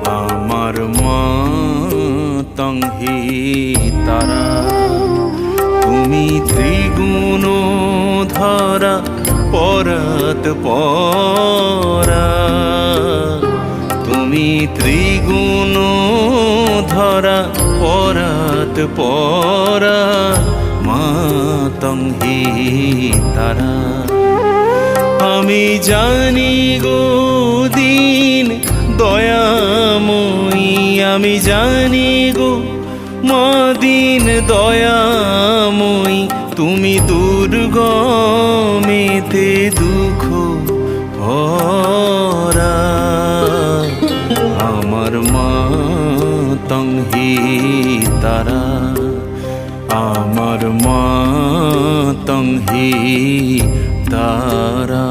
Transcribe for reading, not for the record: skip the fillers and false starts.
আমার মাতঙ্গী তারা, তুমি ত্রিগুণ ধরা পরাত পরা, তুমি ত্রিগুণ ধরা পরাত পরা, মাতঙ্গী তারা। আমি জানি গো দিন দয়াময়ী, আমি জানি গো মা দিন দয়াময়ী, তুমি দুর্গমেতে দুঃখ ভরা। আমার মাতঙ্গী তারা, আমার মাতঙ্গী তারা।